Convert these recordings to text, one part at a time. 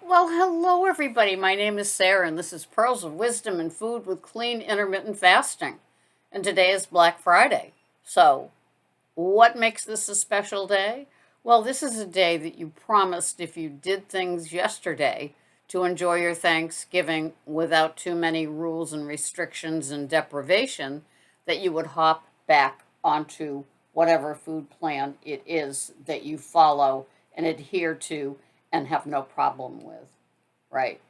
Well, hello everybody. My name is Sarah, and this is Pearls of Wisdom and Food with Clean Intermittent Fasting. And today is Black Friday. So, what makes this a special day? Well, this is a day that you promised if you did things yesterday to enjoy your Thanksgiving without too many rules and restrictions and deprivation, that you would hop back onto whatever food plan it is that you follow and adhere to and have no problem with. Right.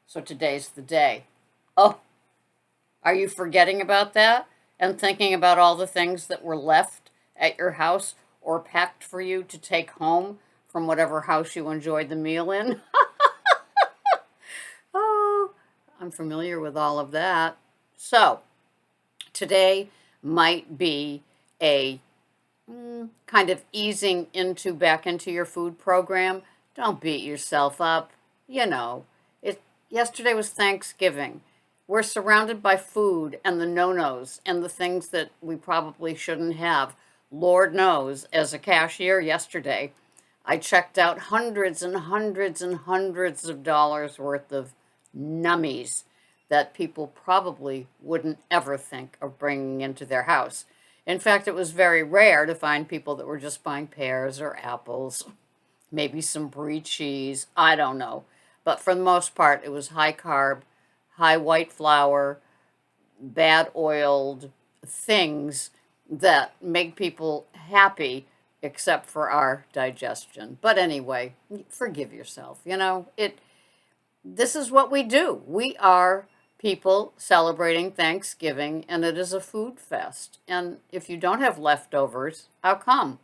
So today's the day. Oh, are you forgetting about that and thinking about all the things that were left at your house or packed for you to take home from whatever house you enjoyed the meal in? Oh, I'm familiar with all of that. So today might be a kind of easing into back into your food program. Don't beat yourself up. You know, it yesterday was Thanksgiving. We're surrounded by food and the no-nos and the things that we probably shouldn't have. Lord knows, as a cashier yesterday, I checked out hundreds and hundreds and hundreds of dollars worth of nummies that people probably wouldn't ever think of bringing into their house. In fact, it was very rare to find people that were just buying pears or apples, maybe some brie cheese, I don't know. But for the most part, it was high carb, high white flour, bad oiled things that make people happy except for our digestion. But anyway, forgive yourself. This is what we do. We are people celebrating Thanksgiving, and it is a food fest. And if you don't have leftovers, how come?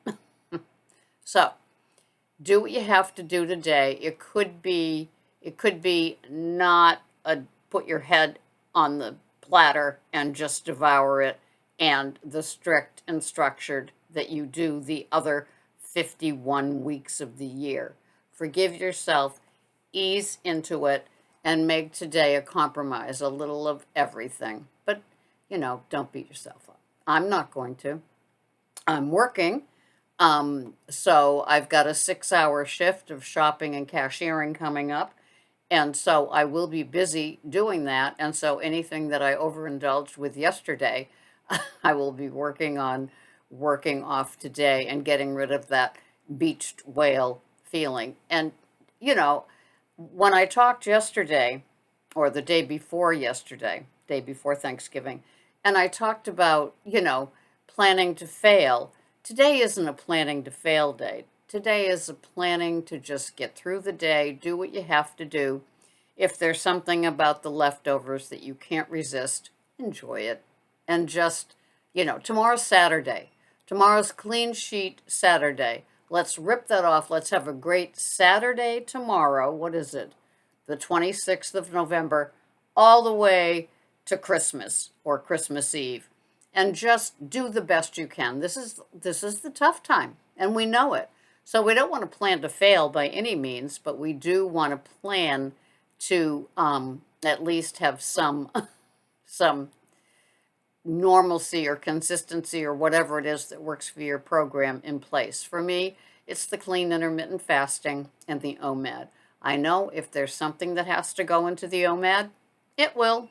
So, do what you have to do today. It could be not put your head on the platter and just devour it, and the strict and structured that you do the other 51 weeks of the year. Forgive yourself, ease into it, and make today a compromise, a little of everything. But, don't beat yourself up. I'm not going to. I'm working. So I've got a 6 hour shift of shopping and cashiering coming up. And so I will be busy doing that. And so anything that I overindulged with yesterday, I will be working on working off today and getting rid of that beached whale feeling. And, you know, when I talked yesterday, or the day before yesterday, day before Thanksgiving, and I talked about, planning to fail, today isn't a planning to fail day. Today is a planning to just get through the day, do what you have to do. If there's something about the leftovers that you can't resist, enjoy it. And just, tomorrow's Saturday. Tomorrow's clean sheet Saturday. Let's rip that off. Let's have a great Saturday tomorrow. What is it? The 26th of November, all the way to Christmas or Christmas Eve. And just do the best you can. This is the tough time, and we know it. So we don't want to plan to fail by any means, but we do want to plan to at least have some some normalcy or consistency or whatever it is that works for your program in place. For me, it's the clean intermittent fasting and the OMAD. I know if there's something that has to go into the OMAD, it will.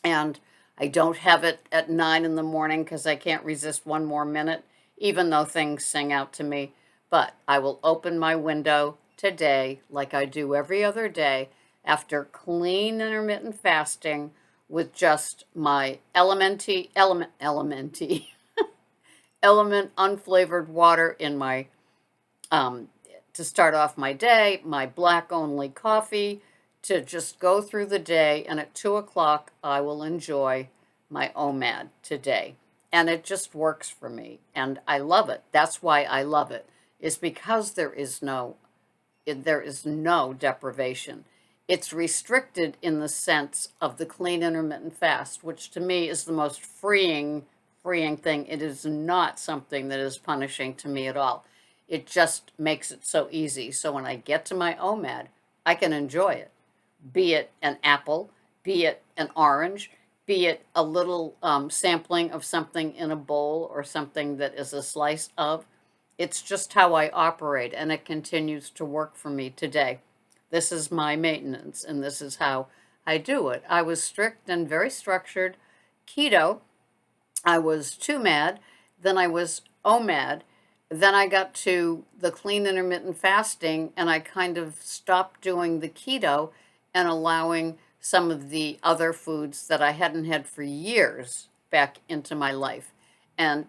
And I don't have it at 9 in the morning because I can't resist one more minute, even though things sing out to me. But I will open my window today, like I do every other day, after clean intermittent fasting with just my element unflavored water in my to start off my day, my black only coffee, to just go through the day, and at 2 o'clock I will enjoy my OMAD today. And it just works for me, and I love it. That's why I love it, is because there is no deprivation. It's restricted in the sense of the clean intermittent fast, which to me is the most freeing thing. It is not something that is punishing to me at all. It just makes it so easy. So when I get to my OMAD, I can enjoy it, be it an apple, be it an orange, be it a little sampling of something in a bowl or something that is a slice of. It's just how I operate, and it continues to work for me today. This is my maintenance, and this is how I do it. I was strict and very structured keto. I was 2MAD, then I was OMAD, then I got to the clean intermittent fasting, and I kind of stopped doing the keto and allowing some of the other foods that I hadn't had for years back into my life. And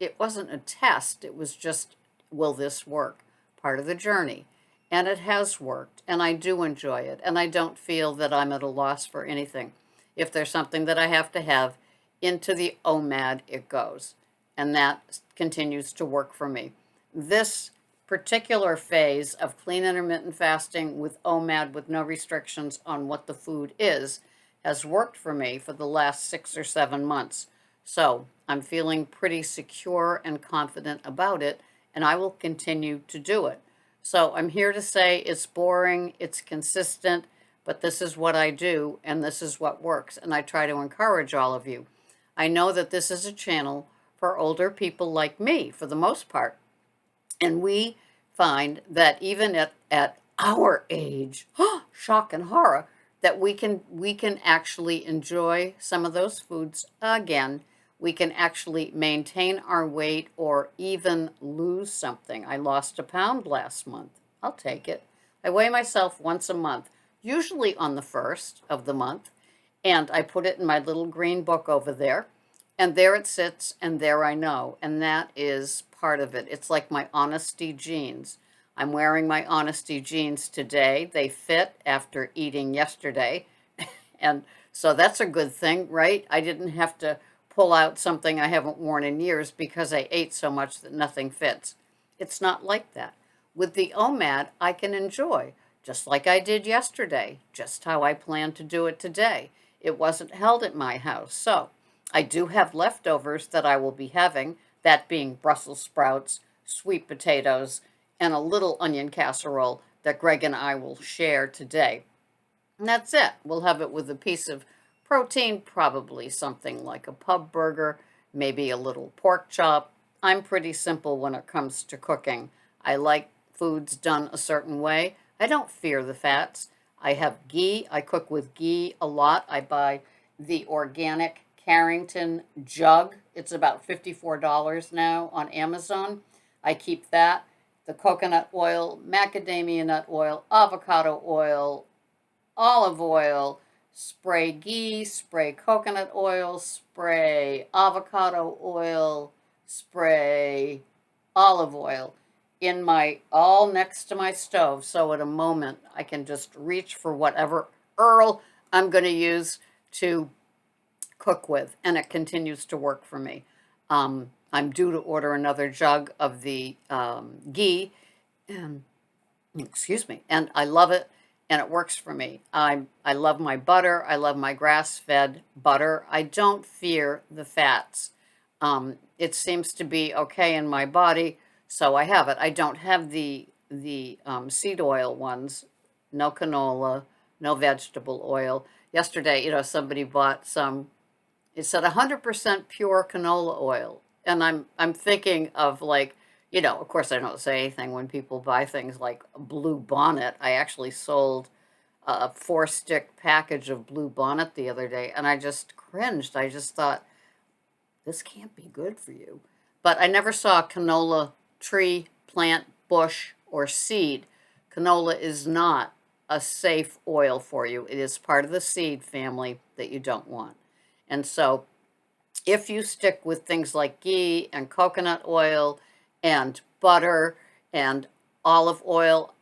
it wasn't a test, it was just, will this work? Part of the journey. And it has worked, and I do enjoy it, and I don't feel that I'm at a loss for anything. If there's something that I have to have, into the OMAD it goes, and that continues to work for me. This particular phase of clean intermittent fasting with OMAD with no restrictions on what the food is has worked for me for the last 6 or 7 months. So I'm feeling pretty secure and confident about it, and I will continue to do it. So I'm here to say it's boring, it's consistent, but this is what I do, and this is what works. And I try to encourage all of you. I know that this is a channel for older people like me, for the most part. And we find that even at our age, shock and horror, that we can actually enjoy some of those foods again. We can actually maintain our weight or even lose something. I lost a pound last month. I'll take it. I weigh myself once a month, usually on the first of the month, and I put it in my little green book over there. And there it sits, and there I know. And that is part of it. It's like my honesty jeans. I'm wearing my honesty jeans today. They fit after eating yesterday. And so that's a good thing, right? I didn't have to pull out something I haven't worn in years because I ate so much that nothing fits. It's not like that. With the OMAD, I can enjoy, just like I did yesterday, just how I plan to do it today. It wasn't held at my house. So I do have leftovers that I will be having, that being Brussels sprouts, sweet potatoes, and a little onion casserole that Greg and I will share today. And that's it. We'll have it with a piece of protein, probably something like a pub burger, maybe a little pork chop. I'm pretty simple when it comes to cooking. I like foods done a certain way. I don't fear the fats. I have ghee. I cook with ghee a lot. I buy the organic Carrington jug. It's about $54 now on Amazon. I keep that. The coconut oil, macadamia nut oil, avocado oil, olive oil, spray ghee, spray coconut oil, spray avocado oil, spray olive oil in my all next to my stove. So at a moment I can just reach for whatever Earl I'm going to use to cook with, and it continues to work for me. I'm due to order another jug of the ghee, and excuse me, and I love it, and it works for me. I love my butter. I love my grass-fed butter. I don't fear the fats. It seems to be okay in my body, so I have it. I don't have the seed oil ones. No canola, no vegetable oil. Yesterday, somebody bought some. It said 100% pure canola oil, and I'm thinking of, like, of course I don't say anything when people buy things like Blue Bonnet. I actually sold a 4-stick package of Blue Bonnet the other day, and I just cringed. I just thought, this can't be good for you. But I never saw a canola tree, plant, bush, or seed. Canola is not a safe oil for you. It is part of the seed family that you don't want. And so if you stick with things like ghee and coconut oil and butter and olive oil,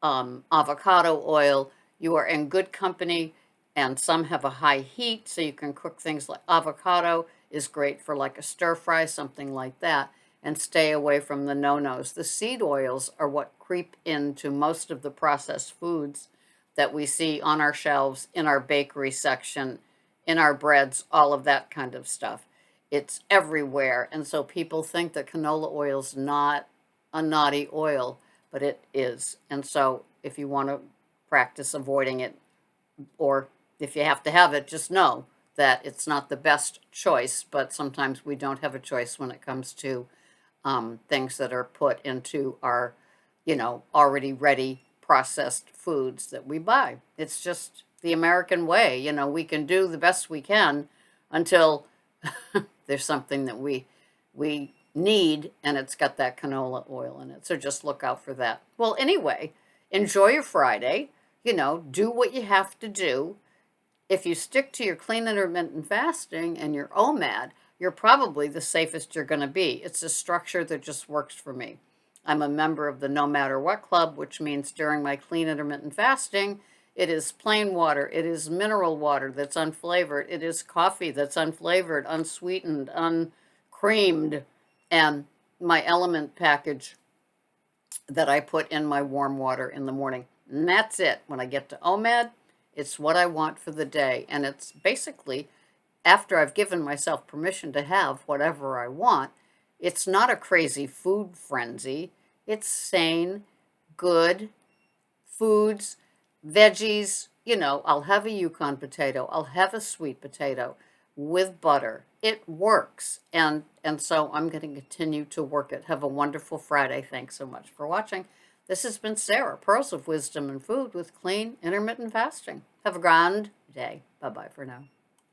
avocado oil, you are in good company. And some have a high heat, so you can cook things like avocado is great for like a stir fry, something like that, and stay away from the no-nos. The seed oils are what creep into most of the processed foods that we see on our shelves, in our bakery section, in our breads, all of that kind of stuff. It's everywhere. And so people think that canola oil's not a naughty oil, but it is. And so if you want to practice avoiding it, or if you have to have it, just know that it's not the best choice, but sometimes we don't have a choice when it comes to things that are put into our, already ready processed foods that we buy. It's just the American way. You know, we can do the best we can until there's something that we need and it's got that canola oil in it. So just look out for that. Well, anyway, enjoy your Friday. You know, do what you have to do. If you stick to your clean intermittent fasting and your OMAD, you're probably the safest you're going to be. It's a structure that just works for me. I'm a member of the No Matter What Club, which means during my clean intermittent fasting, it is plain water, it is mineral water that's unflavored, it is coffee that's unflavored, unsweetened, uncreamed, and my element package that I put in my warm water in the morning. And that's it. When I get to OMAD, it's what I want for the day. And it's basically, after I've given myself permission to have whatever I want, it's not a crazy food frenzy. It's sane, good foods, veggies. You know, I'll have a Yukon potato. I'll have a sweet potato with butter. It works. And so I'm going to continue to work it. Have a wonderful Friday. Thanks so much for watching. This has been Sarah, Pearls of Wisdom and Food with Clean Intermittent Fasting. Have a grand day. Bye-bye for now.